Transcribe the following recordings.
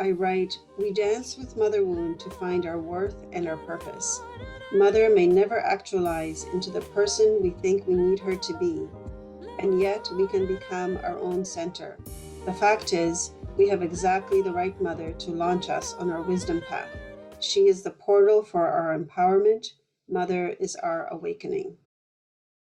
I write, we dance with Mother Wound to find our worth and our purpose. Mother may never actualize into the person we think we need her to be, and yet we can become our own center. The fact is, we have exactly the right mother to launch us on our wisdom path. She is the portal for our empowerment. Mother is our awakening.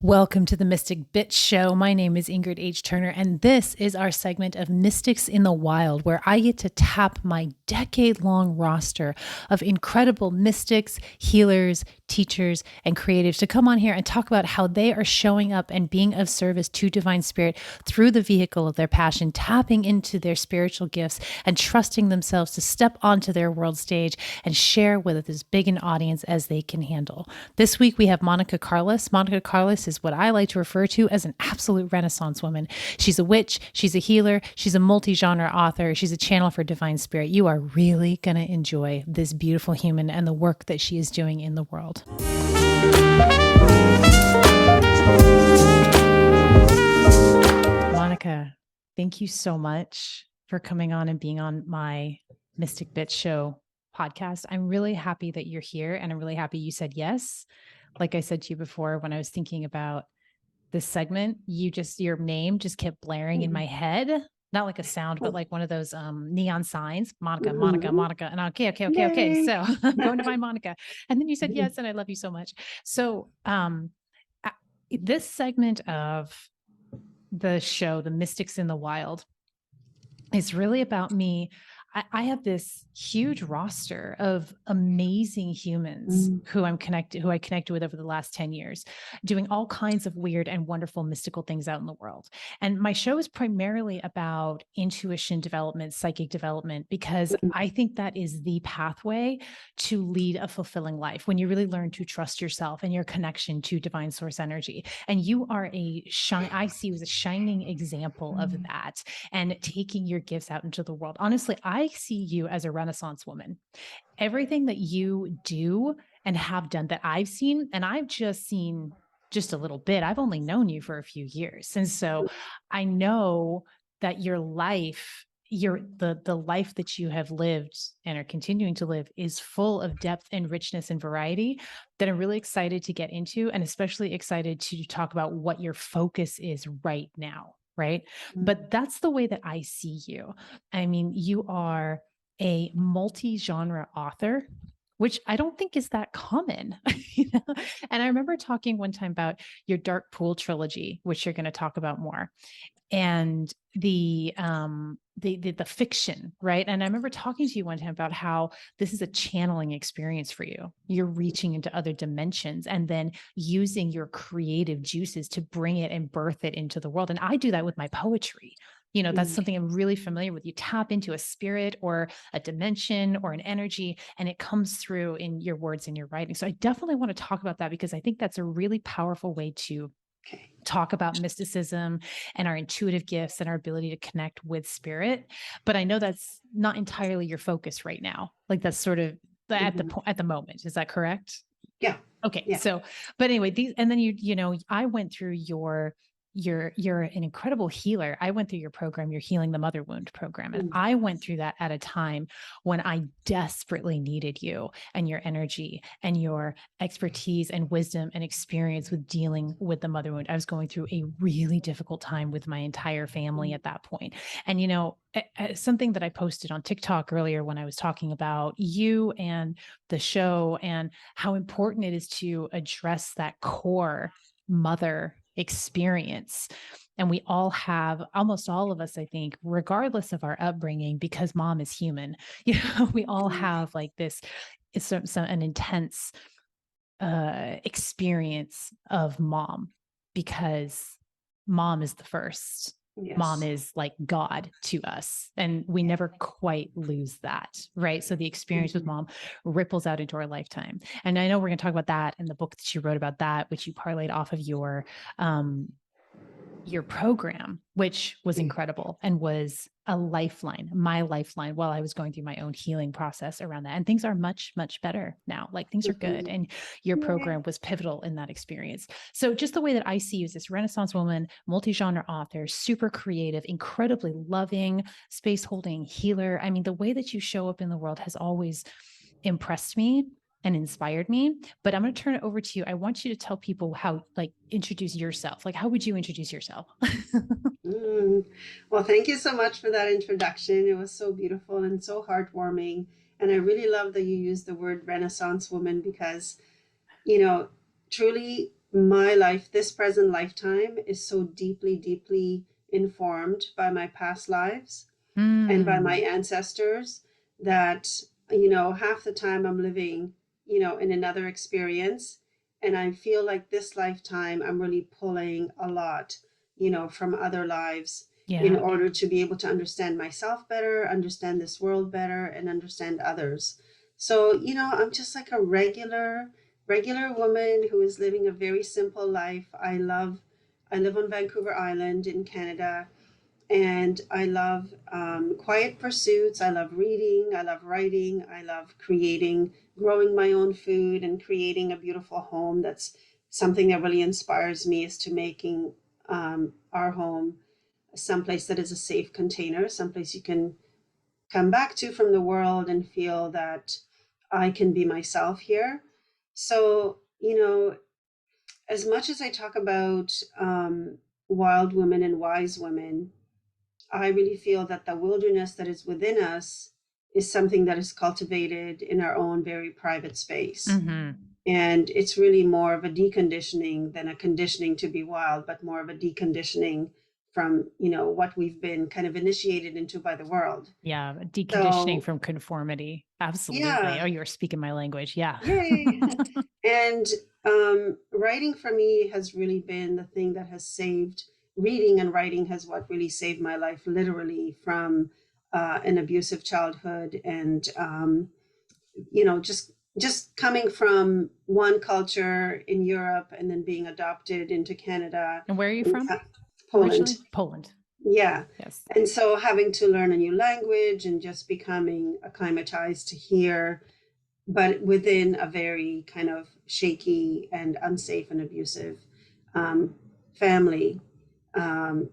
Welcome to the Mystic Bitch Show. My name is Ingrid H. Turner, and this is our segment of Mystics in the Wild, where I get to tap my decade-long roster of incredible mystics, healers, teachers, and creatives to come on here and talk about how they are showing up and being of service to Divine Spirit through the vehicle of their passion, tapping into their spiritual gifts and trusting themselves to step onto their world stage and share with as big an audience as they can handle. This week, we have Monika Carless. Monika Carless is what I like to refer to as an absolute Renaissance woman. She's a witch, she's a healer, she's a multi-genre author, she's a channel for Divine Spirit. You are really going to enjoy this beautiful human and the work that she is doing in the world. Monika, thank you so much for coming on and being on my Mystic Bitch Show podcast. I'm really happy that you're here, and I'm really happy you said yes. Like I said to you before, when I was thinking about this segment, your name just kept blaring in my head. Not like a sound, but like one of those neon signs, Monika, Monika, Monika. And okay. So I'm going to find Monika. And then you said yes, and I love you so much. So this segment of the show, The Mystics in the Wild, is really about me. I have this huge roster of amazing humans who I connected with over the last 10 years, doing all kinds of weird and wonderful mystical things out in the world. And my show is primarily about intuition development, psychic development, because I think that is the pathway to lead a fulfilling life when you really learn to trust yourself and your connection to divine source energy. And you are I see you as a shining example of that and taking your gifts out into the world. Honestly, I see you as a Renaissance woman. Everything that you do and have done that I've seen, and I've just seen just a little bit. I've only known you for a few years. And so I know that your life, the life that you have lived and are continuing to live is full of depth and richness and variety that I'm really excited to get into, and especially excited to talk about what your focus is right now. Right. But that's the way that I see you. I mean, you are a multi-genre author, which I don't think is that common. And I remember talking one time about your Dark Pool Trilogy, which you're going to talk about more, and the fiction, right? And I remember talking to you one time about how this is a channeling experience for you. You're reaching into other dimensions and then using your creative juices to bring it and birth it into the world. And I do that with my poetry. That's something I'm really familiar with. You tap into a spirit or a dimension or an energy, and it comes through in your words and your writing. So I definitely want to talk about that because I think that's a really powerful way to talk about mysticism and our intuitive gifts and our ability to connect with spirit. But I know that's not entirely your focus right now. Like that's sort of at the moment. Is that correct? Yeah. Okay. Yeah. So, but anyway, and then I went through you're an incredible healer. I went through your program, your Healing the Mother Wound program. And I went through that at a time when I desperately needed you and your energy and your expertise and wisdom and experience with dealing with the mother wound. I was going through a really difficult time with my entire family at that point. And, something that I posted on TikTok earlier when I was talking about you and the show and how important it is to address that core mother experience. And we all have, almost all of us, I think, regardless of our upbringing, because mom is human, we all have like this, it's an intense experience of mom, because mom is the first. Yes. Mom is like God to us, and we never quite lose that, right? So the experience with mom ripples out into our lifetime. And I know we're going to talk about that in the book that you wrote about that, which you parlayed off of your program, which was incredible and was a lifeline, my lifeline, while I was going through my own healing process around that. And things are much, much better now. Like things are good. Mhm. And your Yay. program was pivotal in that experience. So just the way that I see you as this Renaissance woman, multi-genre author, super creative, incredibly loving, space holding healer. I mean, the way that you show up in the world has always impressed me and inspired me. But I'm going to turn it over to you. I want you to tell people how, like, introduce yourself. Like, how would you introduce yourself? Mm. Well, thank you so much for that introduction. It was so beautiful and so heartwarming. And I really love that you used the word Renaissance woman because, you know, truly my life, this present lifetime, is so deeply, deeply informed by my past lives and by my Mm, ancestors that, half the time I'm living, in another experience. And I feel like this lifetime, I'm really pulling a lot, from other lives in yeah. order to be able to understand myself better, understand this world better, and understand others. So, I'm just like a regular woman who is living a very simple life. I live on Vancouver Island in Canada, and I love quiet pursuits. I love reading. I love writing. I love creating, growing my own food, and creating a beautiful home. That's something that really inspires me, is to making our home someplace that is a safe container, someplace you can come back to from the world and feel that I can be myself here. So, as much as I talk about wild women and wise women, I really feel that the wilderness that is within us is something that is cultivated in our own very private space. Hmm. And it's really more of a deconditioning than a conditioning to be wild, but more of a deconditioning from, what we've been kind of initiated into by the world. Yeah. Deconditioning So, from conformity. Absolutely. yeah, Oh, you're speaking my language. Yeah. yay. And writing for me has really been the thing that has saved, reading and writing has what really saved my life, literally, from an abusive childhood. And, just coming from one culture in Europe and then being adopted into Canada And where are you and from Poland. originally? Poland. Yeah. Yes. And so having to learn a new language and just becoming acclimatized to here, but within a very kind of shaky and unsafe and abusive um, family, um,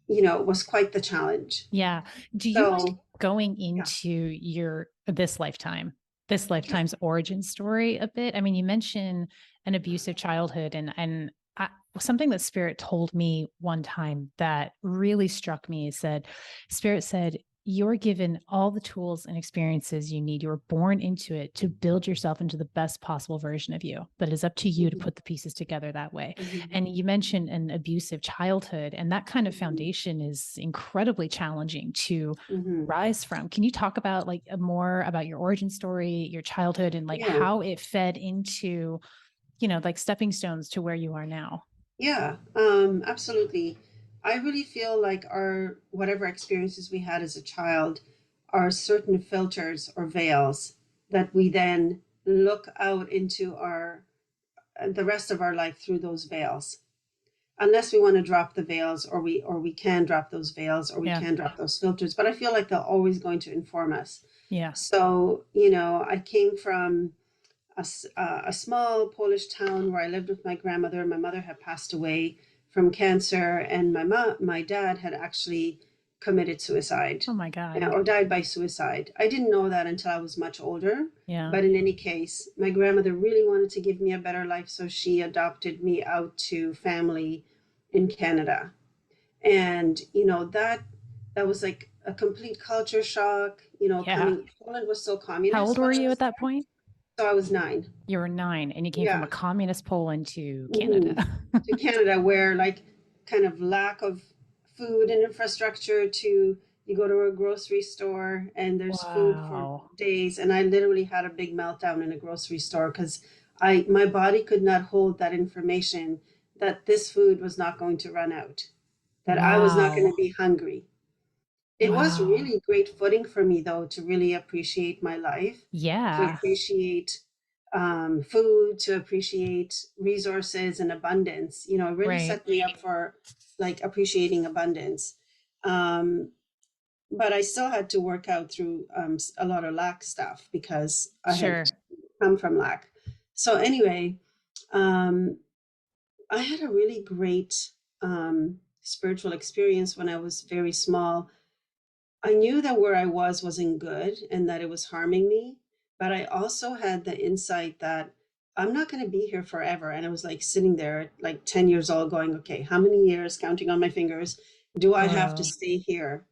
was quite the challenge. Yeah. Do you mind So, going yeah. into this lifetime's origin story a bit? I mean, you mentioned an abusive childhood, and something that Spirit told me one time that really struck me is that Spirit said, you're given all the tools and experiences you need. You're born into it to build yourself into the best possible version of you, but it is up to you to Mhm, put the pieces together that way. mhm, And you mentioned an abusive childhood, and that kind of mhm, foundation is incredibly challenging to mhm. rise from. Can you talk about like more about your origin story, your childhood, and like Yeah. how it fed into, like stepping stones to where you are now? Yeah, absolutely. I really feel like our whatever experiences we had as a child are certain filters or veils that we then look out into our the rest of our life through those veils. Unless we want to drop the veils, or we can drop those veils, or we Yeah. can drop those filters, but I feel like they're always going to inform us. Yeah. So, I came from a small Polish town where I lived with my grandmother. My mother had passed away from cancer, and my dad had actually committed suicide, Oh my God. or died by suicide. I didn't know that until I was much older. Yeah. But in any case, my grandmother really wanted to give me a better life, so she adopted me out to family in Canada. And that was like a complete culture shock. Yeah. Coming, Poland was so How old communist were when I you was at that there, point? so I was 9. You were 9 and you came from a Yeah. communist Poland to Canada. Hmm. To Canada, where like kind of lack of food and infrastructure, to you go to a grocery store and there's food for Wow. days. And I literally had a big meltdown in a grocery store because my body could not hold that information that this food was not going to run out, that I was not going to Wow. be hungry. It was Wow. really great footing for me, though, to really appreciate my life, to Yeah. appreciate food, to appreciate resources and abundance. It really Right. set me up for like appreciating abundance. Um, but I still had to work out through a lot of lack stuff because I had Sure. come from lack. So anyway, um, I had a really great spiritual experience when I was very small. I knew that where I was wasn't good and that it was harming me, but I also had the insight that I'm not going to be here forever. And I was like sitting there at like 10 years old going, okay, how many years, counting on my fingers, do I have to Whoa. stay here?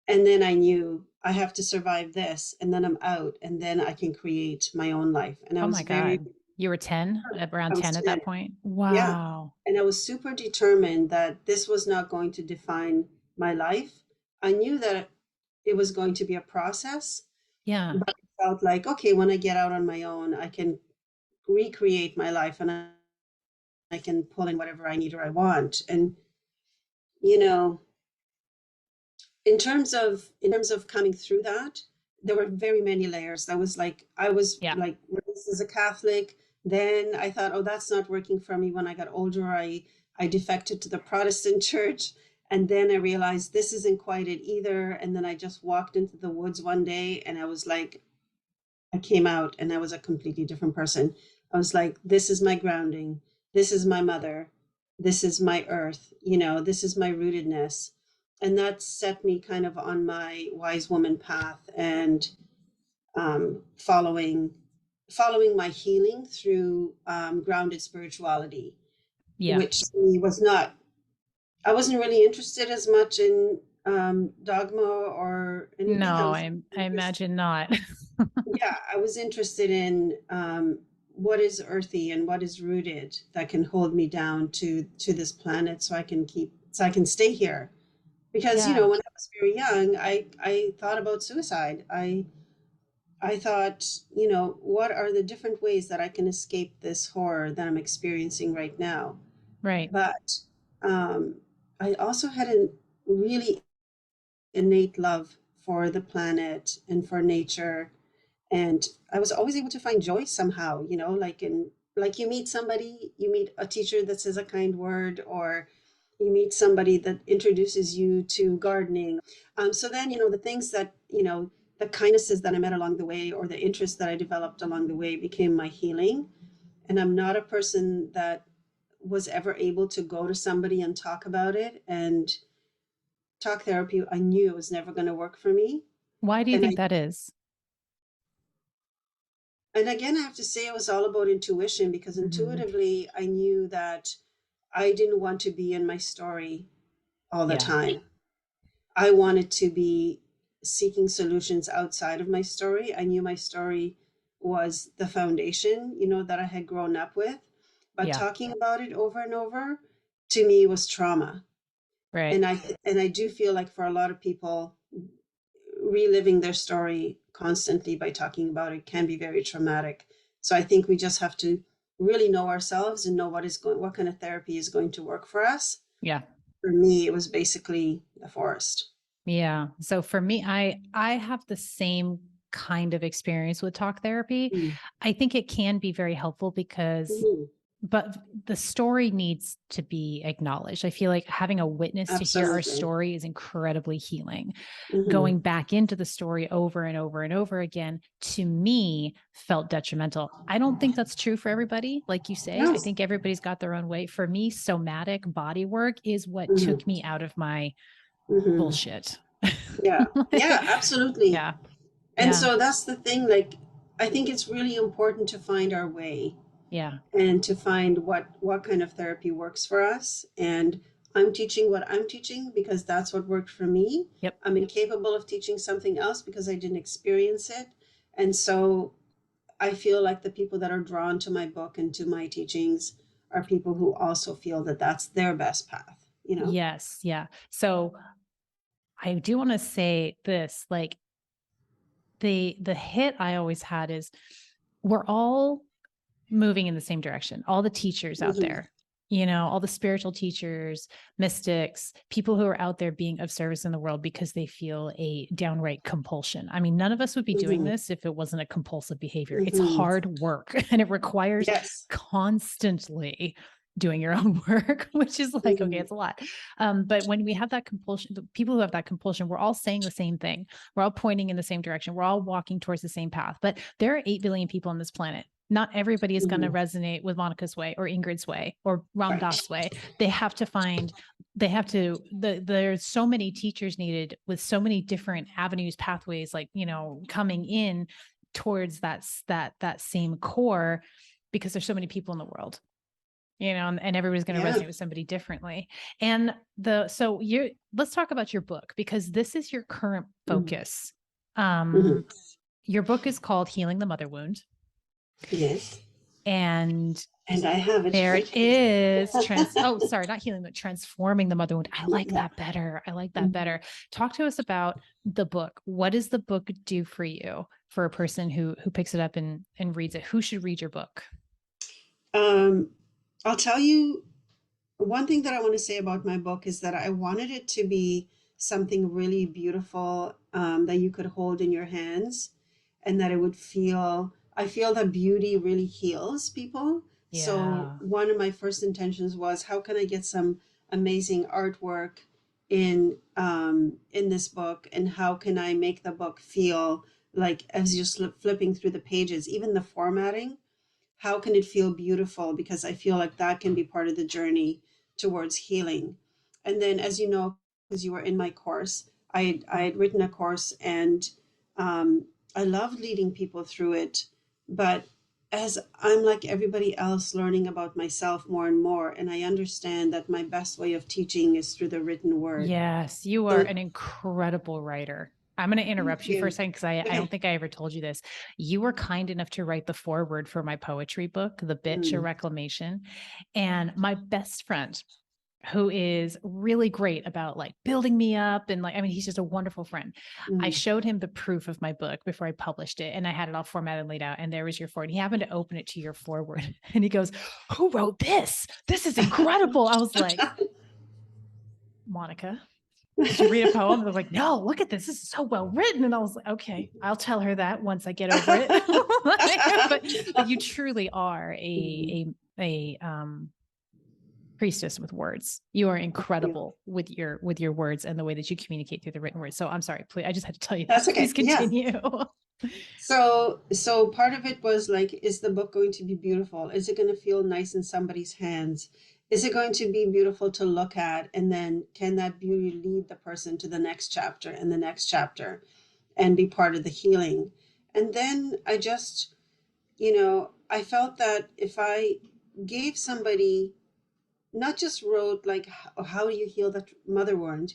And then I knew I have to survive this, and then I'm out, and then I can create my own life. And I Oh was my very, God. You were 10, around I was 10 at 10. that point? Yeah. Wow. And I was super determined that this was not going to define my life. I knew that it was going to be a process, Yeah. but I felt like, okay, when I get out on my own, I can recreate my life and I can pull in whatever I need or I want. And, you know, in terms of coming through that, there were very many layers. That was like I was Yeah. like raised as a Catholic. Then I thought, oh, that's not working for me. When I got older, I defected to the Protestant church. And then I realized this isn't quite it either. And then I just walked into the woods one day and I was like, I came out and I was a completely different person. I was like, this is my grounding. This is my mother. This is my earth. This is my rootedness. And that set me kind of on my wise woman path and following my healing through grounded spirituality, Yeah. which was not, I wasn't really interested as much in dogma or anything. I No, was I interested imagine not. Yeah, I was interested in what is earthy and what is rooted that can hold me down to this planet, so I can stay here. Because Yeah. when I was very young, I thought about suicide. I thought, what are the different ways that I can escape this horror that I'm experiencing right now? Right. But um, I also had a really innate love for the planet and for nature, and I was always able to find joy somehow, like you meet somebody, you meet a teacher that says a kind word, or you meet somebody that introduces you to gardening. So then, the things that, the kindnesses that I met along the way or the interests that I developed along the way became my healing. And I'm not a person that was ever able to go to somebody and talk about it. And talk therapy, I knew it was never going to work for me. Why do you And think I that is? And again, I have to say it was all about intuition because Mhm. intuitively I knew that I didn't want to be in my story all the Yeah. time. I wanted to be seeking solutions outside of my story. I knew my story was the foundation, that I had grown up with. But Yeah. talking about it over and over to me was trauma. Right. And I do feel like for a lot of people, reliving their story constantly by talking about it can be very traumatic. So I think we just have to really know ourselves and know what kind of therapy is going to work for us. Yeah. For me, it was basically the forest. Yeah. So for me, I have the same kind of experience with talk therapy. Mm. I think it can be very helpful because Mhm. but the story needs to be acknowledged. I feel like having a witness to hear our Absolutely. story is incredibly healing. Hmm. Going back into the story over and over and over again, to me, felt detrimental. I don't think that's true for everybody. Like you say, No. I think everybody's got their own way. For me, somatic body work is what Hmm. took me out of my Hmm. bullshit. Yeah. Yeah, Like, absolutely. yeah. And Yeah. so that's the thing. Like, I think it's really important to find our way Yeah. and to find what kind of therapy works for us. And I'm teaching what I'm teaching because that's what worked for me. Yep. I'm incapable of teaching something else because I didn't experience it. And so I feel like the people that are drawn to my book and to my teachings are people who also feel that that's their best path. Yes. Yeah. So I do want to say this, like the hit I always had is we're all moving in the same direction. All the teachers out Hmm. there, all the spiritual teachers, mystics, people who are out there being of service in the world because they feel a downright compulsion. I mean, none of us would be doing Hmm. this if it wasn't a compulsive behavior. It's Hmm. hard work and it requires Yes. constantly doing your own work, which is like, okay, Mhm. it's a lot. But when we have that compulsion, the people who have that compulsion, we're all saying the same thing. We're all pointing in the same direction. We're all walking towards the same path. But there are 8 billion people on this planet. Not everybody is going to Mhm. resonate with Monika's way or Ingrid's way or Ram Right. Dass way. They have to find, there's so many teachers needed with so many different avenues, pathways, like, coming in towards that same core, because there's so many people in the world, and everybody's going to Yeah. resonate with somebody differently. And let's talk about your book, because this is your current Mhm. focus. Mhm. Your book is called Healing the Mother Wound. Yes. And And I have it there right it is. Not healing, but transforming the mother wound. I like Yeah. that better. I like that Mhm. better. Talk to us about the book. What does the book do for you, for a person who picks it up and reads it? Who should read your book? Um, I'll tell you one thing that I want to say about my book is that I wanted it to be something really beautiful, that you could hold in your hands, and that it would I feel that beauty really heals people. So Yeah. one of my first intentions was, how can I get some amazing artwork in this book, and how can I make the book feel like, as you're flipping through the pages, even the formatting, how can it feel beautiful? Because I feel like that can be part of the journey towards healing. And then, as you know, because you were in my course, I had written a course, and I loved leading people through it. But as I'm like everybody else, learning about myself more and more, and I understand that my best way of teaching is through the written word. Yes, you are So an incredible writer. I'm going to interrupt thank you for a you. second, because I don't Okay. think I ever told you this. You were kind enough to write the foreword for my poetry book, The Bitch or Mm, Reclamation. And my best friend, who is really great about like building me up, and like, I mean, he's just a wonderful friend. I mm. showed him the proof of my book before I published it, and I had it all formatted and laid out, and there was your foreword. He happened to open it to your foreword and he goes, "Who wrote this? This is incredible." I was like, "Monika, did you read a poem?" And they're like, "No, look at this. This is so well written." And I was like, "Okay, I'll tell her that once I get over it." but you truly are Mm, a priestess with words. You are thank you. incredible with your words and the way that you communicate through the written word. So I'm sorry, please, I just had to tell you That's this. okay. Please Yeah. continue. So part of it was like, is the book going to be beautiful? Is it going to feel nice in somebody's hands? Is it going to be beautiful to look at? And then can that beauty lead the person to the next chapter and the next chapter, and be part of the healing? And then I felt that if I gave somebody, not just wrote like, how do you heal that mother wound?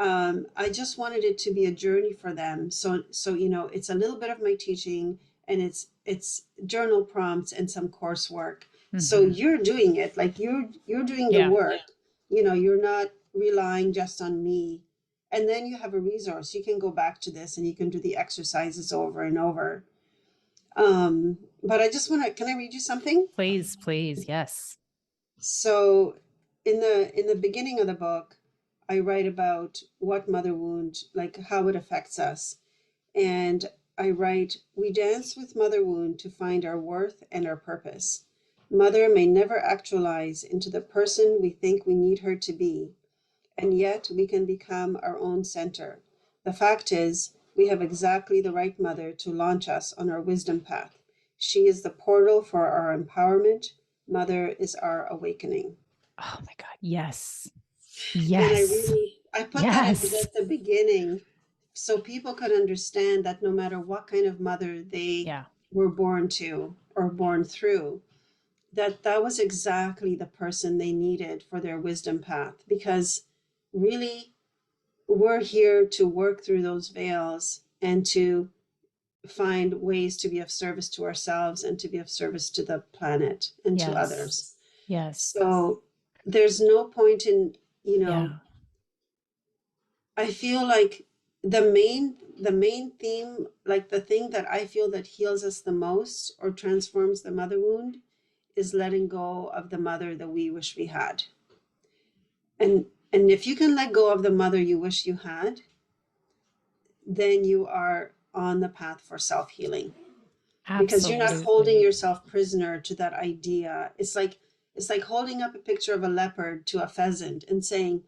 I just wanted it to be a journey for them. So it's a little bit of my teaching, and it's journal prompts and some coursework. So Mhm. you're doing it, like you're doing the Yeah. work. You're not relying just on me. And then you have a resource. You can go back to this and you can do the exercises over and over. But I just want to, can I read you something? Please, please. Yes. So in the beginning of the book, I write about what mother wound, like how it affects us. And I write, we dance with mother wound to find our worth and our purpose. Mother may never actualize into the person we think we need her to be, and yet we can become our own center. The fact is, we have exactly the right mother to launch us on our wisdom path. She is the portal for our empowerment. Mother is our awakening. Oh my God. Yes. And Yes. I put that at Yes. the beginning, so people could understand that no matter what kind of mother they Yeah. were born to or born through, that was exactly the person they needed for their wisdom path. Because really, we're here to work through those veils and to find ways to be of service to ourselves and to be of service to the planet and to Yes. others. Yes. So there's no point in, you know, Yeah. I feel like the main theme, like the thing that I feel that heals us the most or transforms the mother wound, is letting go of the mother that we wish we had. And if you can let go of the mother you wish you had, then you are on the path for self-healing, because you're not holding Absolutely. yourself prisoner to that idea. It's like holding up a picture of a leopard to a pheasant and saying,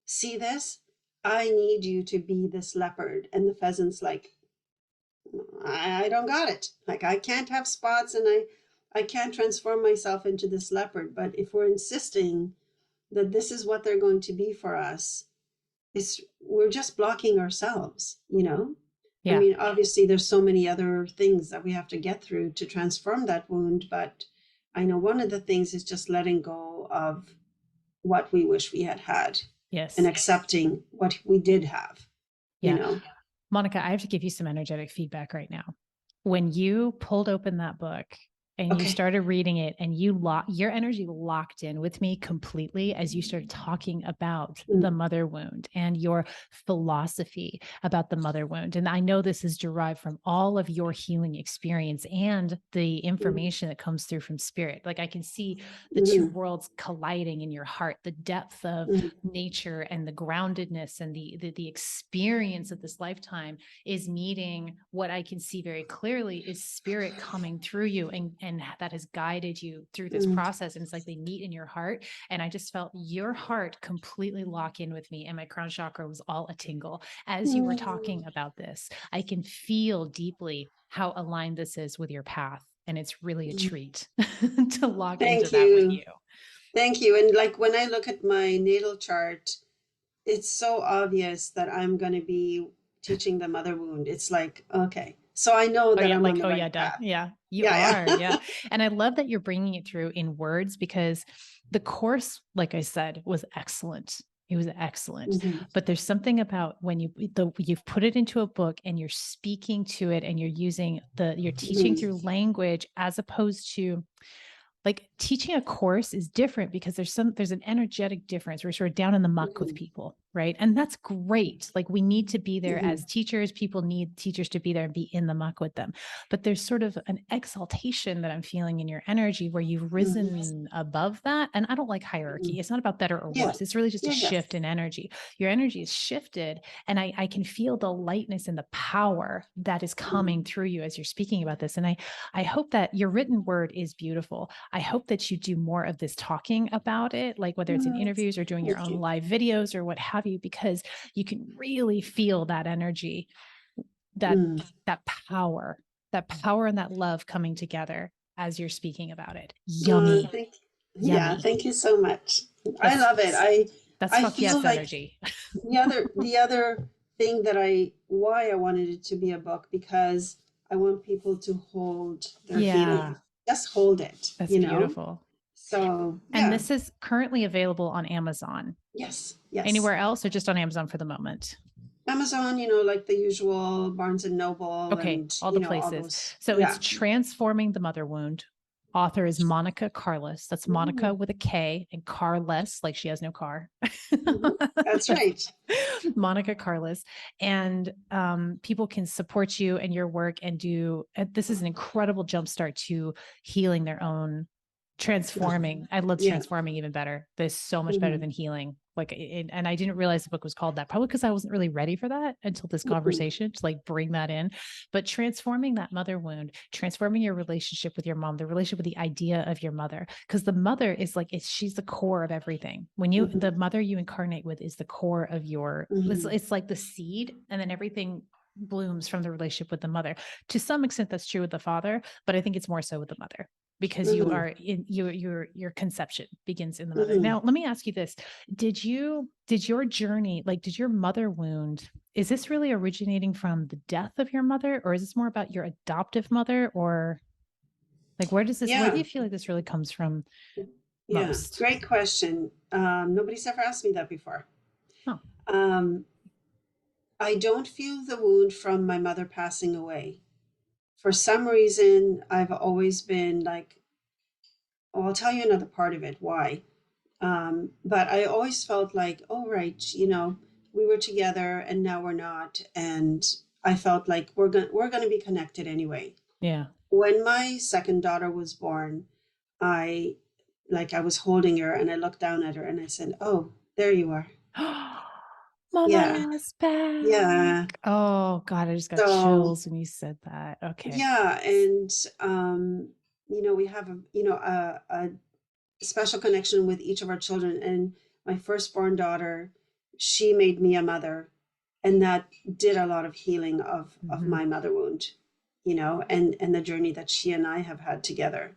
see this? I need you to be this leopard. And the pheasant's like, I don't got it. Like, I can't have spots, and I can't transform myself into this leopard. But if we're insisting that this is what they're going to be for us, we're just blocking ourselves, you know? I Yeah. mean, obviously, there's so many other things that we have to get through to transform that wound. But I know one of the things is just letting go of what we wish we had had Yes. and accepting what we did have, you Yeah. know? Monika, I have to give you some energetic feedback right now. When you pulled open that book and you Okay. started reading it, and your energy locked in with me completely as you started talking about the mother wound and your philosophy about the mother wound. And I know this is derived from all of your healing experience and the information that comes through from spirit. Like, I can see the two worlds colliding in your heart, the depth of nature and the groundedness and the experience of this lifetime is meeting what I can see very clearly is spirit coming through you, and that has guided you through this process. And it's like they meet in your heart. And I just felt your heart completely lock in with me. And my crown chakra was all a tingle as you were talking about this. I can feel deeply how aligned this is with your path. And it's really a treat to lock into that with you. Thank you. And like, when I look at my natal chart, it's so obvious that I'm going to be teaching the mother wound. It's like, okay, so I know that I'm on the right path. Yeah, you are. Yeah. And I love that you're bringing it through in words, because the course, like I said, was excellent. It was excellent. But there's something about when you've put it into a book and you're speaking to it and you're teaching through language, as opposed to, like, teaching a course is different because there's an energetic difference. We're sort of down in the muck with people, right? And that's great. Like, we need to be there as teachers. People need teachers to be there and be in the muck with them. But there's sort of an exaltation that I'm feeling in your energy where you've risen above that. And I don't like hierarchy. It's not about better or worse. It's really just a shift in energy. Your energy is shifted, and I can feel the lightness and the power that is coming through you as you're speaking about this. And I hope that your written word is beautiful. I hope that you do more of this talking about it, like whether it's in interviews or doing your own live videos or what have you, because you can really feel that energy, that power and that love coming together as you're speaking about it. Yummy. Yeah, thank you so much. I love it. That's I fuck feel yes like energy. the other thing that why I wanted it to be a book, because I want people to hold their healing. Just hold it. That's you know? beautiful. So, And this is currently available on Amazon. Yes. Anywhere else, or just on Amazon for the moment? Amazon, like the usual, Barnes and Noble. Okay, and all the places. all those. So it's Transforming the Mother Wound. Author is Monika Carless. That's Monika with a K, and Carless, like she has no car. That's right. Monika Carless. And people can support you and your work and this is an incredible jumpstart to healing their own, transforming. I love transforming even better. This is so much better than healing. And I didn't realize the book was called that, probably because I wasn't really ready for that until this conversation, to like bring that in. But transforming that mother wound, transforming your relationship with your mom, the relationship with the idea of your mother, because the mother is like, she's the core of everything. When the mother you incarnate with is the core of your, it's like the seed, and then everything blooms from the relationship with the mother. To some extent, that's true with the father, but I think it's more so with the mother, because you are in your conception begins in the mother. Now, let me ask you this. Did your journey, like, did your mother wound, is this really originating from the death of your mother, or is this more about your adoptive mother, or like, where do you feel like this really comes from most? Great question. Nobody's ever asked me that before. Oh. I don't feel the wound from my mother passing away. For some reason, I've always been like, I'll tell you another part of it, why. But I always felt like, oh, right, we were together and now we're not. And I felt like we're going to be connected anyway. Yeah. When my second daughter was born, I was holding her and I looked down at her and I said, oh, there you are. Mama's back. Yeah. Oh God, I just got chills when you said that. Okay. Yeah. And, we have a special connection with each of our children. And my firstborn daughter, she made me a mother, and that did a lot of healing of Mhm. my mother wound, and the journey that she and I have had together.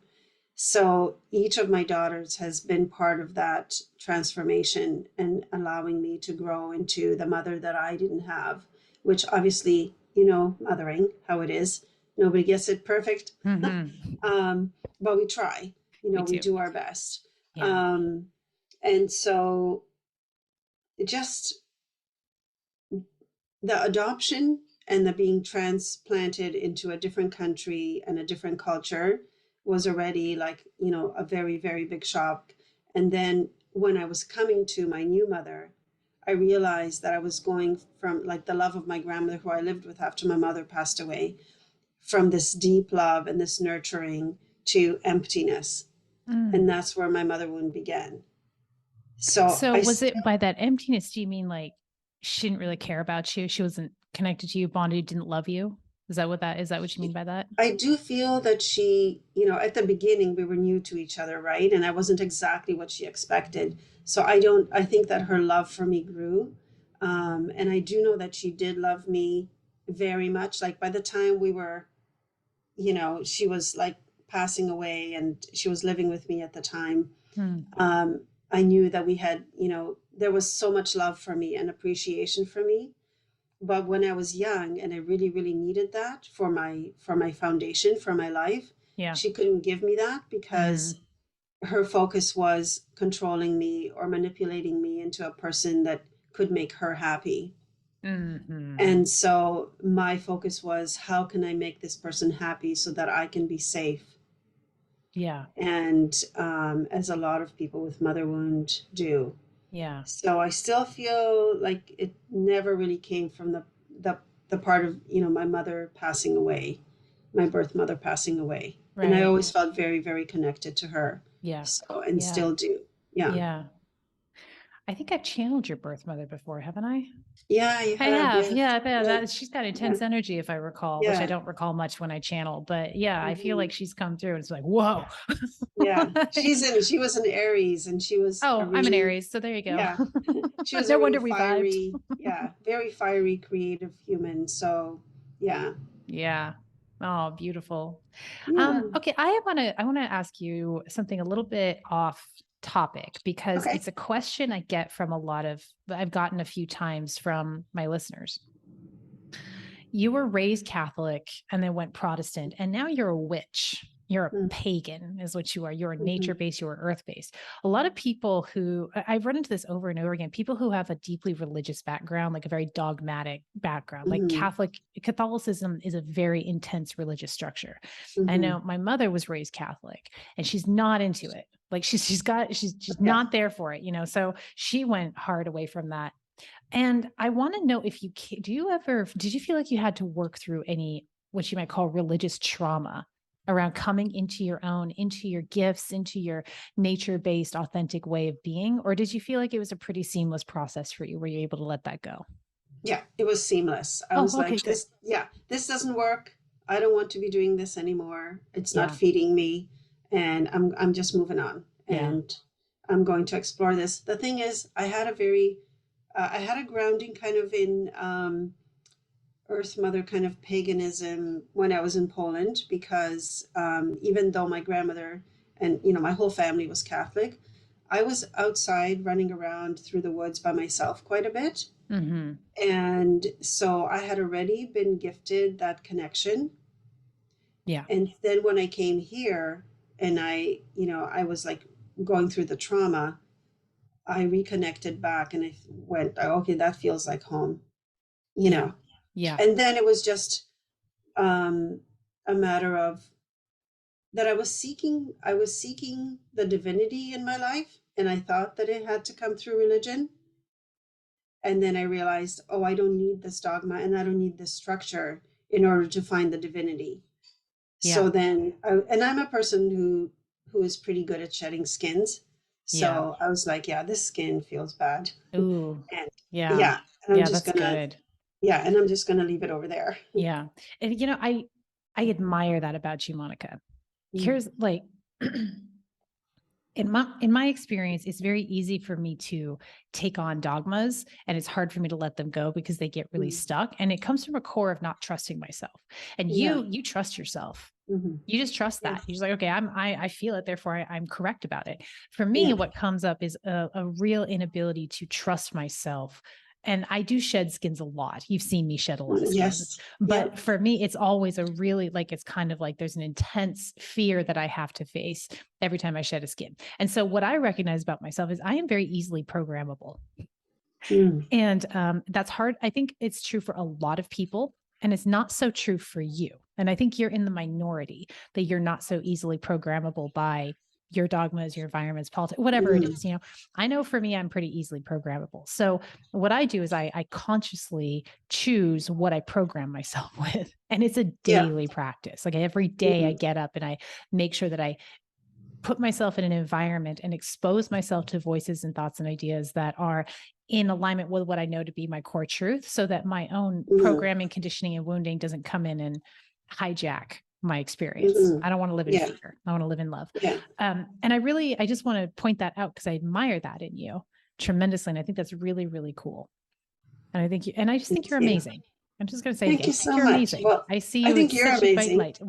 So each of my daughters has been part of that transformation and allowing me to grow into the mother that I didn't have, which obviously, mothering, how it is. Nobody gets it perfect. Mhm. But we try, We we do. do our best. Yeah. And so just the adoption and the being transplanted into a different country and a different culture was already like, a very, very big shock. And then when I was coming to my new mother, I realized that I was going from like the love of my grandmother, who I lived with after my mother passed away, from this deep love and this nurturing to emptiness. Mm. And that's where my mother wound began. So So I was it by that emptiness? Do you mean like she didn't really care about you? She wasn't connected to you, bonded, didn't love you? Is that what you mean by that? I do feel that she, at the beginning we were new to each other, right? And I wasn't exactly what she expected. So I think that her love for me grew. And I do know that she did love me very much. Like by the time we were, she was like passing away and she was living with me at the time. Hmm. I knew that we had, there was so much love for me and appreciation for me. But when I was young and I really, really needed that for my foundation, for my life, Yeah. she couldn't give me that because Mm. her focus was controlling me or manipulating me into a person that could make her happy. Mhm. And so my focus was, how can I make this person happy so that I can be safe? Yeah. And as a lot of people with mother wound do. Yeah. So I still feel like it never really came from the the part of, my mother passing away, my birth mother passing away. And I Right. always felt very, very connected to her. Yeah. So, and Yeah. still do. Yeah. Yeah. I think I've channeled your birth mother before, haven't I? Yeah, you I have. have. Yes. Yeah, Yeah. that she's got Yeah. intense energy if I recall, which I Yeah. don't recall much when I channel, but yeah, I feel Mhm. like she's come through and it's like, whoa. Yeah. She was an Aries, and she was a Oh, I'm an really, Aries, so there you go. yeah, she was a No really wonder we vibed. fiery, yeah, very fiery, creative human. So, yeah. Yeah. Oh, beautiful. Yeah. Okay, I want to ask you something a little bit off topic because Okay. it's a question I get from I've gotten a few times from my listeners. You were raised Catholic and then went Protestant, and now you're a witch. You're a pagan, is what you are. You're a nature Mm-hmm. based, you're earth based. A lot of people I've run into this over and over again, people who have a deeply religious background, like a very dogmatic background, like Mm-hmm. Catholicism is a very intense religious structure. I Mm-hmm. know my mother was raised Catholic and she's not into it. Like she's Yeah. not there for it, so she went hard away from that. And I want to know if did you feel like you had to work through any, what you might call religious trauma around coming into your own, into your gifts, into your nature based, authentic way of being? Or did you feel like it was a pretty seamless process for you? Were you able to let that go? Yeah, it was seamless. I was Oh, okay, like, good. this doesn't work. I don't want to be doing this anymore. It's not Yeah. feeding me, and I'm just moving on. Yeah. And I'm going to explore this. The thing is, I had a grounding kind of in Earth Mother kind of paganism when I was in Poland, because even though my grandmother and my whole family was Catholic, I was outside running around through the woods by myself quite a bit. Mm-hmm. And so I had already been gifted that connection. Yeah. And then when I came here and I was like going through the trauma, I reconnected back and I went, okay, that feels like home, you Yeah. know. Yeah. And then it was just um, a matter of that I was seeking the divinity in my life, and I thought that it had to come through religion. And then I realized, oh, I don't need this dogma and I don't need this structure in order to find the divinity. Yeah. So then, and I'm a person who is pretty good at shedding skins. Yeah. So I was like, yeah, this skin feels bad. Ooh. And Yeah. yeah, and I'm Yeah, just that's gonna, good. yeah, and I'm just gonna leave it over there. Yeah. And I admire that about you, Monica. Mm, Here's like in my experience, it's very easy for me to take on dogmas, and it's hard for me to let them go because they get really stuck. And it comes from a core of not trusting myself. And Yeah. you trust yourself. Mm-hmm. You just trust Yeah. that. You're just like, okay, I feel it, therefore I'm correct about it. For me, Yeah. what comes up is a real inability to trust myself. And I do shed skins a lot. You've seen me shed a lot of skins. Yes. But Yep. for me, it's always a really like, it's kind of like there's an intense fear that I have to face every time I shed a skin. And so what I recognize about myself is I am very easily programmable. Mm. And that's hard. I think it's true for a lot of people, and it's not so true for you. And I think you're in the minority that you're not so easily programmable by your dogmas, your environments, politics, whatever it is. I know for me, I'm pretty easily programmable. So what I do is I consciously choose what I program myself with. And it's a daily practice. Like every day I get up and I make sure that I put myself in an environment and expose myself to voices and thoughts and ideas that are in alignment with what I know to be my core truth, so that my own programming, conditioning, and wounding doesn't come in and hijack my experience. I don't want to live in fear. I want to live in love. And I just want to point that out because I admire that in you tremendously. And I think that's really, really cool. And I just think you're amazing. I'm just going to say Thank again, you so you're much. amazing. Well, I see I you think as you're such a bright amazing. light.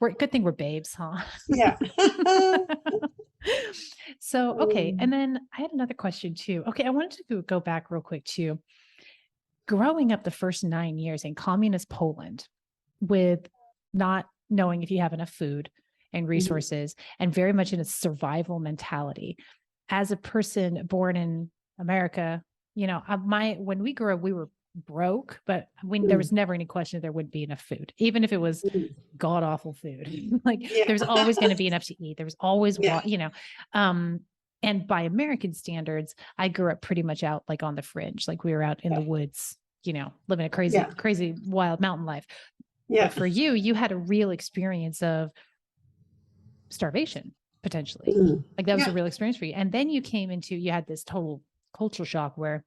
Well, good thing we're babes, huh? Yeah. So, okay. And then I had another question too. Okay. I wanted to go back real quick to growing up the first 9 years in communist Poland with not knowing if you have enough food and resources and very much in a survival mentality. As a person born in America, when we grew up, we were broke, but when there was never any question there wouldn't be enough food, even if it was god awful food. Like there's always going to be enough to eat. There was always and by American standards, I grew up pretty much out like on the fringe. Like we were out in the woods, living a crazy wild mountain life. But for you, you had a real experience of starvation potentially. Like that was a real experience for you. And then you had this total culture shock where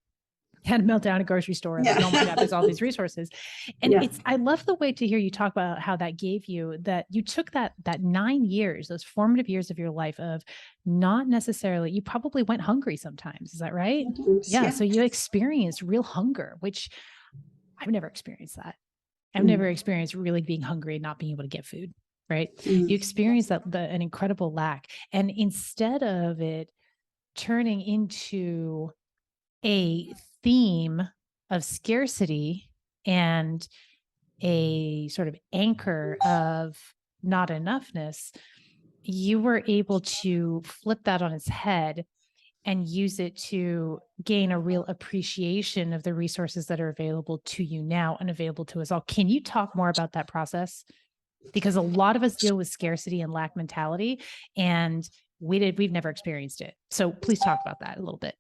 you had to melt down a grocery store and like, oh my God, there's all these resources. And I love the way to hear you talk about how that gave you that you took that 9 years, those formative years of your life of not necessarily, you probably went hungry sometimes. Is that right? Yeah. So you experienced real hunger, which I've never experienced that. I've never experienced really being hungry and not being able to get food. Right. You experience an incredible lack. And instead of it turning into a theme of scarcity and a sort of anchor of not enoughness, you were able to flip that on its head and use it to gain a real appreciation of the resources that are available to you now and available to us all. Can you talk more about that process? Because a lot of us deal with scarcity and lack mentality, and we've never experienced it. So please talk about that a little bit.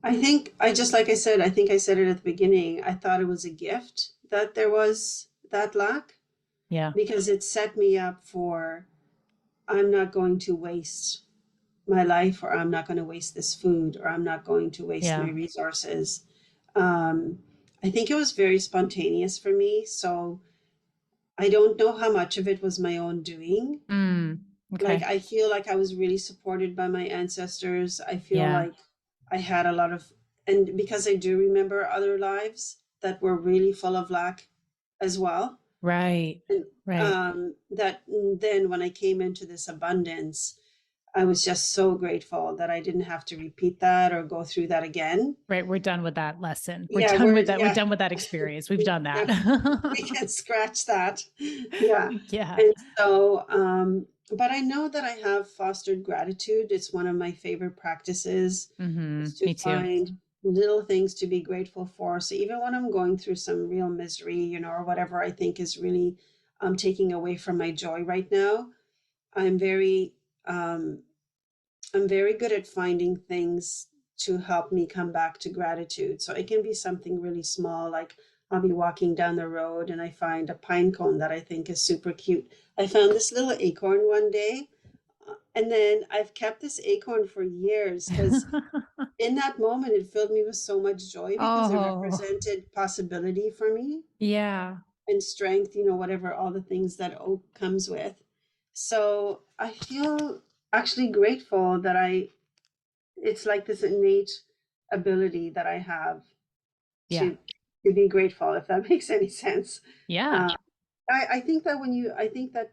I think I said it at the beginning. I thought it was a gift that there was that lack. Yeah. Because it set me up for, I'm not going to waste my life, or I'm not going to waste this food, or I'm not going to waste my resources. I think it was very spontaneous for me. So I don't know how much of it was my own doing. Okay. Like, I feel like I was really supported by my ancestors. I feel like I had a lot of, and because I do remember other lives that were really full of lack as well. Right. And, right. That then when I came into this abundance, I was just so grateful that I didn't have to repeat that or go through that again. Right. We're done with that lesson. We're done with that. Yeah. We're done with that experience. We've done that. We can scratch that. Yeah. Yeah. And so, but I know that I have fostered gratitude. It's one of my favorite practices, is to Me too. find little things to be grateful for. So even when I'm going through some real misery, or whatever I think is really taking away from my joy right now, I'm very good at finding things to help me come back to gratitude. So it can be something really small, like I'll be walking down the road and I find a pine cone that I think is super cute. I found this little acorn one day, and then I've kept this acorn for years because in that moment it filled me with so much joy because it represented possibility for me. Yeah. And strength, whatever, all the things that oak comes with. So I feel actually grateful that it's like this innate ability that I have Yeah. to be grateful, if that makes any sense. Yeah. Uh, I think that I think that,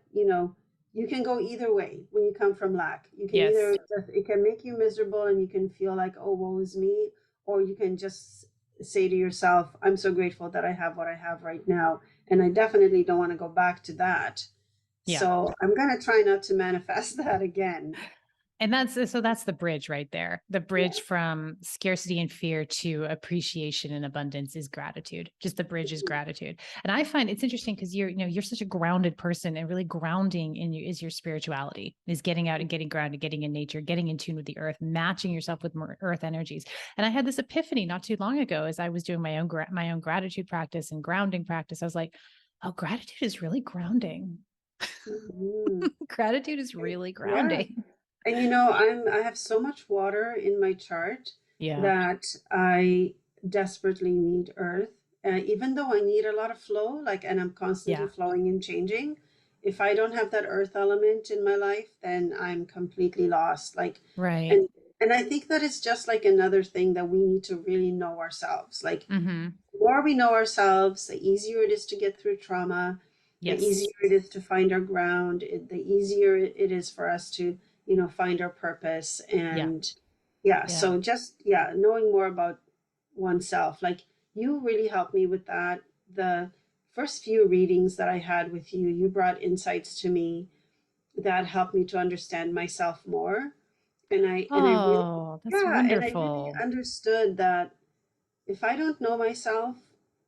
you can go either way when you come from lack. You can either Yes. just, it can make you miserable and you can feel like, oh, woe is me, or you can just say to yourself, I'm so grateful that I have what I have right now. And I definitely don't want to go back to that. Yeah. So I'm going to try not to manifest that again. And that's the bridge right there. The Yeah. bridge from scarcity and fear to appreciation and abundance is gratitude. Just the bridge is gratitude. And I find it's interesting because you're such a grounded person, and really grounding in you is your spirituality, is getting out and getting grounded, getting in nature, getting in tune with the earth, matching yourself with more earth energies. And I had this epiphany not too long ago as I was doing my own gratitude practice and grounding practice. I was like, oh, gratitude is really grounding. Mhm. Gratitude is really Yeah. grounding. And I have so much water in my chart Yeah. that I desperately need earth. Even though I need a lot of flow, like, and I'm constantly Yeah. flowing and changing, if I don't have that earth element in my life, then I'm completely lost. Like, Right. and I think that is just like another thing that we need to really know ourselves. Like, Mm-hmm. the more we know ourselves, the easier it is to get through trauma, the Yes. easier it is to find our ground, the easier it is for us to, find our purpose. Yeah. And yeah, Yeah. so just, yeah, knowing more about oneself. Like, you really helped me with that. The first few readings that I had with you, you brought insights to me that helped me to understand myself more. And I really, Oh, that's yeah, and I really wonderful. understood that if I don't know myself,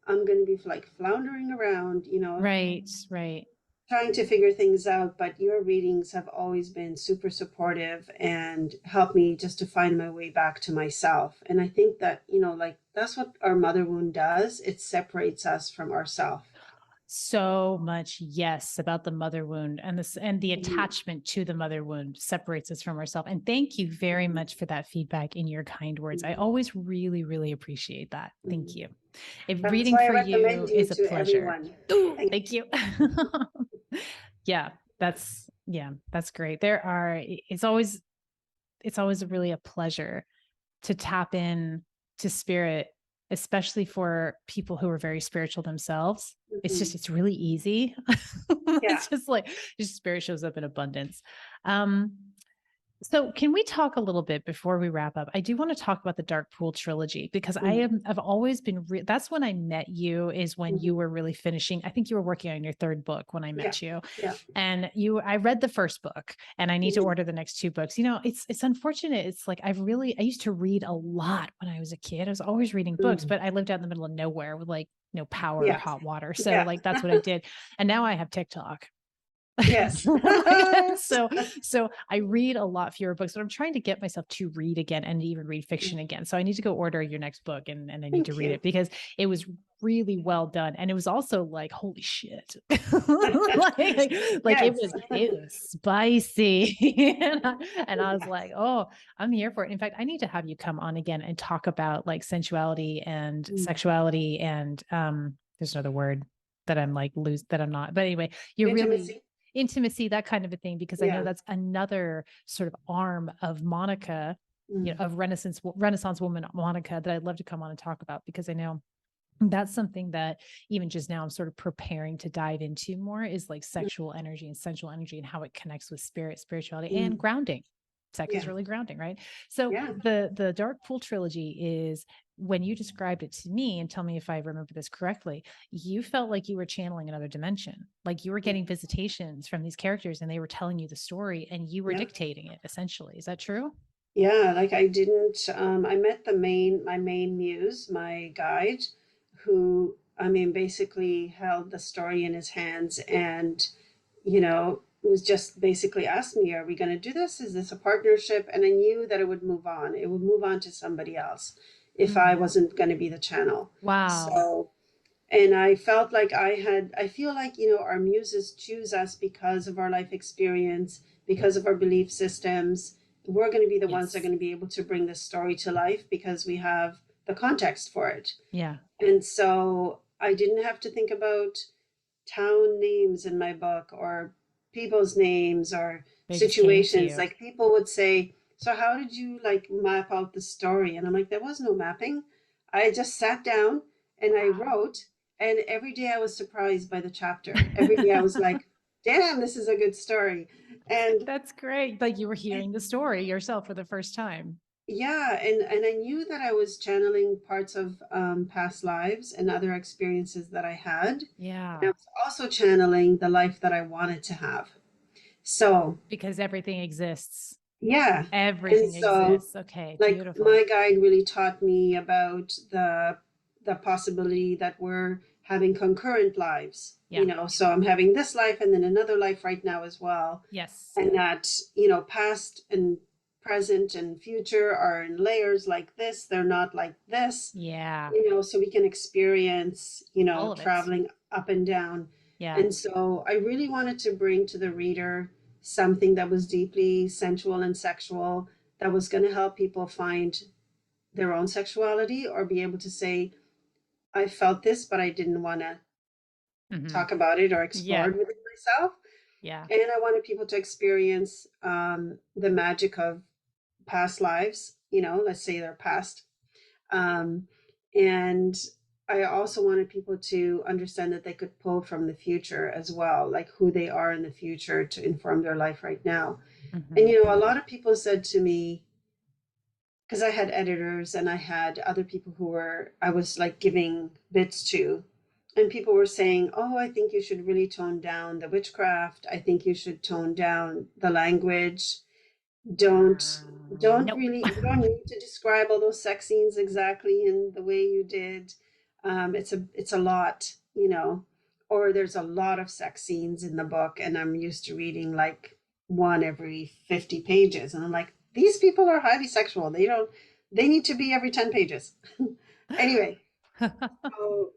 I'm going to be like floundering around, Right. Right. trying to figure things out. But your readings have always been super supportive and helped me just to find my way back to myself. And I think that, like, that's what our mother wound does. It separates us from ourself. So much yes about the mother wound, and this and the Mhm. attachment to the mother wound separates us from ourselves. And thank you very Mhm. much for that feedback in your kind words. I Mhm. always really, really appreciate that. Thank Mhm. you. If That's reading why I for you recommend you is a to pleasure. everyone. Ooh, Thank thank you. Yeah, that's great. It's always really a pleasure to tap in to spirit, especially for people who are very spiritual themselves. you. It's Mhm. it's really easy. Yeah. It's just like just spirit shows up in abundance. Um, so can we talk a little bit before we wrap up? I do want to talk about the Dark Pool Trilogy because Mhm. I've always been that's when I met you, is when you Mhm. were really finishing. I think you were working on your third book when I Yeah. met you. Yeah. And I read the first book and I need to Mhm. order the next two books. It's unfortunate. It's like I used to read a lot when I was a kid. I was always reading books, Mhm. but I lived out in the middle of nowhere with like no power or Yeah. hot water. So Yeah. like that's what I did. And now I have TikTok. Yes. so so I read a lot fewer books, but I'm trying to get myself to read again and even read fiction again. So I need to go order your next book, and I need to Thank read you. it because it was really well done. And it was also like, holy shit. Like Yes. it was spicy. And I was Yeah. like, oh, I'm here for it. In fact, I need to have you come on again and talk about like sensuality and Mm. sexuality and there's another word that I'm like lose that I'm not. But anyway, you're really Intimacy. intimacy, that kind of a thing, because I know Yeah. that's another sort of arm of Monika, Mm. of Renaissance woman Monika, that I'd love to come on and talk about, because I know that's something that even just now I'm sort of preparing to dive into more, is like Mm. sexual energy and sensual energy and how it connects with spirit, spirituality, and Mm. grounding. Sex is Yeah. really grounding, right? So Yeah. the Dark Pool Trilogy is, when you described it to me, and tell me if I remember this correctly, you felt like you were channeling another dimension, like you were getting visitations from these characters and they were telling you the story and you were Yeah. dictating it essentially. Is that true? Yeah. Like, I didn't, I met my main muse, my guide, who, I mean, basically held the story in his hands and, was just basically asked me, are we going to do this? Is this a partnership? And I knew that it would move on. It would move on to somebody else if I Mm. wasn't going to be the channel. Wow. So, and I felt like I feel like, our muses choose us because of our life experience, because of our belief systems. We're going to be the ones that are Yes. going to be able to bring this story to life because we have the context for it. Yeah. And so I didn't have to think about town names in my book or people's names or They just came to situations. you. Like people would say, so how did you like map out the story? And I'm like, there was no mapping. I just sat down and I Wow. wrote, and every day I was surprised by the chapter. Every day I was like, damn, this is a good story. And, That's great. Like you were hearing the story yourself for the first time. yeah, and I knew that I was channeling parts of past lives and other experiences that I had. And I Yeah. was also channeling the life that I wanted to have. So, Because everything exists. yeah. And Everything so, exists. Okay. like Beautiful. my guide really taught me about the possibility that we're having concurrent lives, Yeah. so I'm having this life and then another life right now as well. Yes. And that, past and present and future are in layers like this, they're not like this, Yeah. so we can experience, All of it. traveling up and down. Yeah. And so I really wanted to bring to the reader something that was deeply sensual and sexual, that was going to help people find their own sexuality or be able to say, I felt this, but I didn't want to Hmm. talk about it or explore Yeah. it within myself. Yeah. And I wanted people to experience the magic of past lives, let's say they're past. Um, and I also wanted people to understand that they could pull from the future as well, like who they are in the future to inform their life right now. And, Hmm. a lot of people said to me, because I had editors and I had other people I was like giving bits to, and people were saying, oh, I think you should really tone down the witchcraft. I think you should tone down the language. don't don't Nope. really, you don't need to describe all those sex scenes exactly in the way you did. It's a lot, or there's a lot of sex scenes in the book and I'm used to reading like one every 50 pages, and I'm like, these people are highly sexual, they need to be every 10 pages. Anyway, so,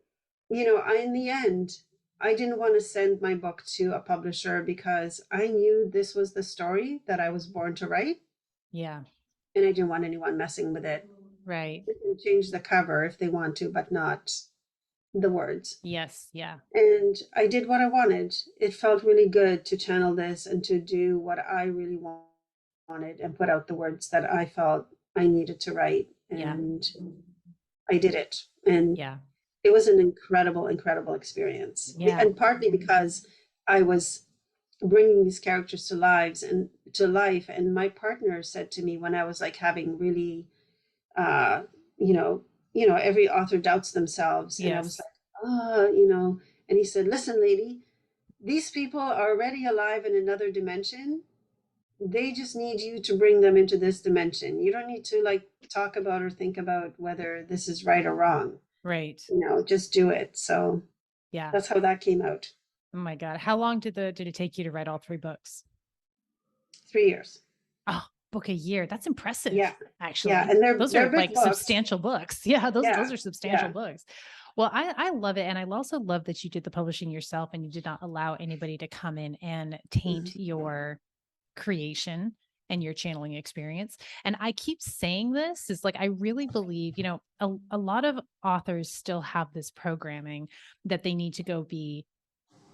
in the end, I didn't want to send my book to a publisher because I knew this was the story that I was born to write, Yeah. and I didn't want anyone messing with it. Right. They can change the cover if they want to, but not the words. Yes. Yeah. And I did what I wanted. It felt really good to channel this and to do what I really wanted and put out the words that I felt I needed to write. Yeah. And I did it. And Yeah. it was an incredible, incredible experience. Yeah. And partly because I was bringing these characters to life. And my partner said to me when I was like having really, uh, you know, every author doubts themselves, and I was Yes. like, and he said, "Listen, lady, these people are already alive in another dimension. They just need you to bring them into this dimension. You don't need to like talk about or think about whether this is right or wrong. Right. Just do it." So Yeah. that's how that came out. Oh my God. How long did it take you to write all three books? 3 years. Oh, book a year. That's impressive, Yeah. Yeah. actually. And they're Those they're are big like books. substantial books. Yeah, those Yeah. are substantial Yeah. books. Well, I love it. And I also love that you did the publishing yourself and you did not allow anybody to come in and taint Mhm. your creation and your channeling experience. And I keep saying this is like, I really believe, a lot of authors still have this programming that they need to go be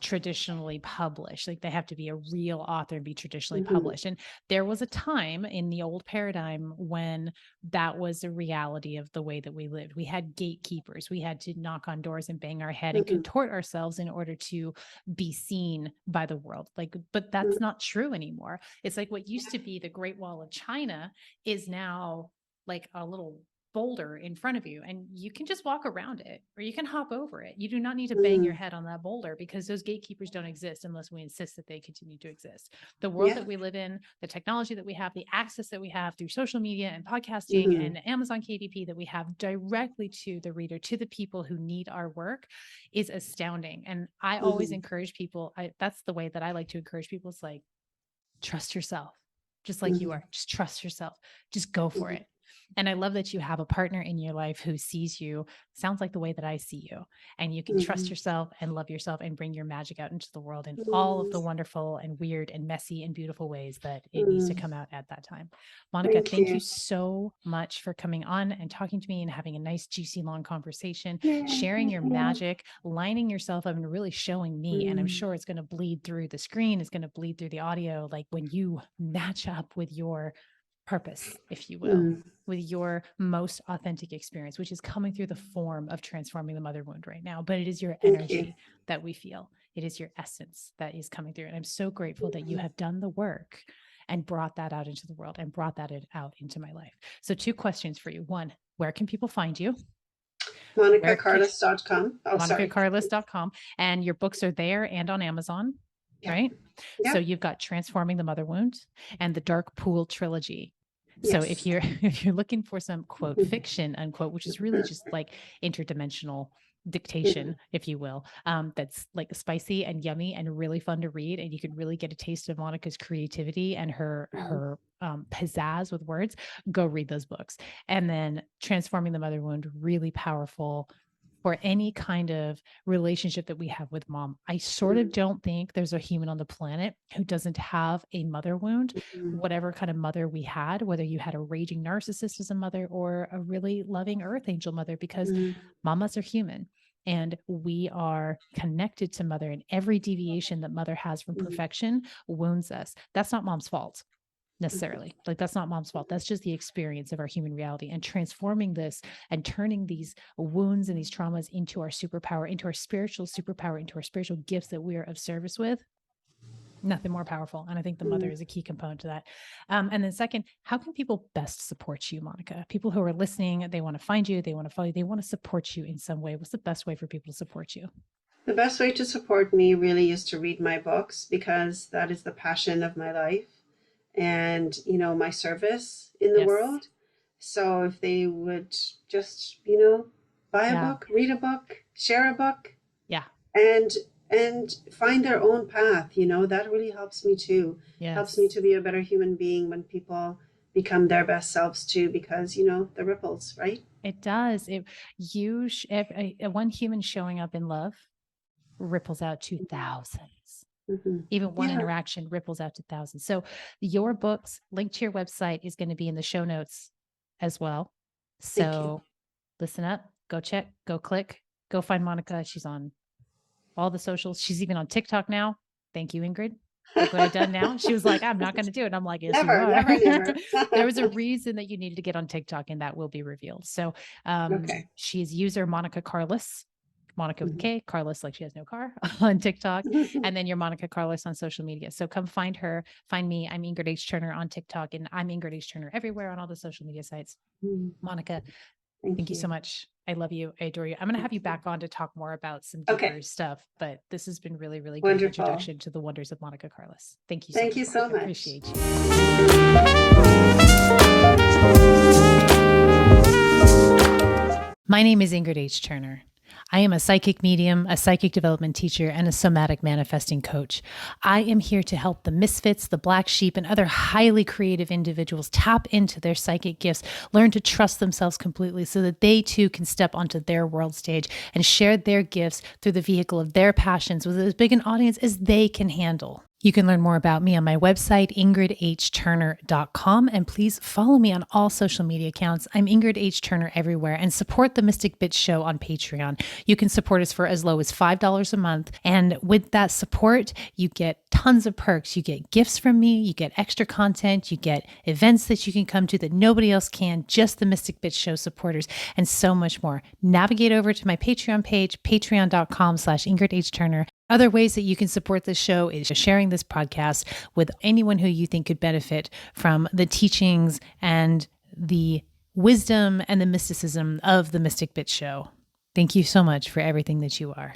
traditionally published. Like they have to be a real author and be traditionally Mhm. published. And there was a time in the old paradigm when that was a reality of the way that we lived. We had gatekeepers. We had to knock on doors and bang our head and Mhm. contort ourselves in order to be seen by the world. Like, but that's Mhm. not true anymore. It's like what used to be the Great Wall of China is now like a little boulder in front of you and you can just walk around it or you can hop over it. You do not need to bang your Mhm. head on that boulder because those gatekeepers don't exist unless we insist that they continue to exist. The world Yeah. that we live in, the technology that we have, the access that we have through social media and podcasting Mhm. and Amazon KDP that we have directly to the reader, to the people who need our work is astounding. And I always Mhm. encourage people, that's the way that I like to encourage people. It's like, trust yourself, just like you Mhm. are. Just trust yourself. Just go for Mhm. it. And I love that you have a partner in your life who sees you, sounds like the way that I see you, and you can trust yourself and love yourself and bring your magic out into the world in all of the wonderful and weird and messy and beautiful ways that it needs to come out at that time. Monika, thank you so much for coming on and talking to me and having a nice, juicy, long conversation, sharing your magic, lining yourself up and really showing me. And I'm sure it's going to bleed through the screen, it's going to bleed through the audio, like when you match up with your purpose, if you will, with your most authentic experience, which is coming through the form of transforming the mother wound right now. But it is your energy that we feel. It is your essence that is coming through. And I'm so grateful that you have done the work and brought that out into the world and brought that out into my life. So 2 questions for you. 1, where can people find you? MonikaCarless.com. MonikaCarless.com. And your books are there and on Amazon, right? Yeah. So you've got Transforming the Mother Wound and the Dark Pool Trilogy. So if you're looking for some quote fiction unquote, which is really just like interdimensional dictation, if you will, that's like spicy and yummy and really fun to read, and you could really get a taste of Monika's creativity and her pizzazz with words, go read those books. And then Transforming the Mother Wound, really powerful for any kind of relationship that we have with mom. I sort of don't think there's a human on the planet who doesn't have a mother wound, whatever kind of mother we had, whether you had a raging narcissist as a mother or a really loving earth angel mother, because mamas are human and we are connected to mother, and every deviation that mother has from perfection wounds us. That's not mom's fault necessarily. Like, that's not mom's fault. That's just the experience of our human reality. And transforming this and turning these wounds and these traumas into our superpower, into our spiritual superpower, into our spiritual gifts that we are of service with, nothing more powerful. And I think the mother is a key component to that. And then second, how can people best support you, Monika? People who are listening, they want to find you, they want to follow you, they want to support you in some way. What's the best way for people to support you? The best way to support me really is to read my books, because that is the passion of my life and, you know, my service in the world. So if they would just, you know, buy a book, read a book, share a book, and find their own path, you know, that really helps me too. Helps me to be a better human being when people become their best selves too, because, you know, the ripples, right? It does. One human showing up in love ripples out to thousands. Even one interaction ripples out to thousands. So your books, link to your website, is going to be in the show notes as well. So listen up, go check, go click, go find Monika. She's on all the socials. She's even on TikTok now. Thank you, Ingrid. Look what I've done now. She was like, I'm not going to do it. And I'm like, yes, never. There was a reason that you needed to get on TikTok, and that will be revealed. So she's user Monika Carless. Monika with K, Carless, like she has no car, on TikTok. And then you're Monika Carless on social media. So come find her, find me. I'm Ingrid H. Turner on TikTok, and I'm Ingrid H. Turner everywhere on all the social media sites. Monika, thank you so much. I love you. I adore you. I'm going to have you back on to talk more about some deeper stuff, but this has been really, really great introduction to the wonders of Monika Carless. Thank you so much. Thank you so much. I appreciate you. My name is Ingrid H. Turner. I am a psychic medium, a psychic development teacher, and a somatic manifesting coach. I am here to help the misfits, the black sheep, and other highly creative individuals tap into their psychic gifts, learn to trust themselves completely so that they too can step onto their world stage and share their gifts through the vehicle of their passions with as big an audience as they can handle. You can learn more about me on my website, ingridhturner.com, and please follow me on all social media accounts. I'm Ingrid H. Turner everywhere, and support the Mystic Bitch Show on Patreon. You can support us for as low as $5 a month, and with that support, you get tons of perks. You get gifts from me, you get extra content, you get events that you can come to that nobody else can, just the Mystic Bitch Show supporters, and so much more. Navigate over to my Patreon page, patreon.com/Ingrid H. Turner. Other ways that you can support this show is sharing this podcast with anyone who you think could benefit from the teachings and the wisdom and the mysticism of the Mystic Bitch Show. Thank you so much for everything that you are.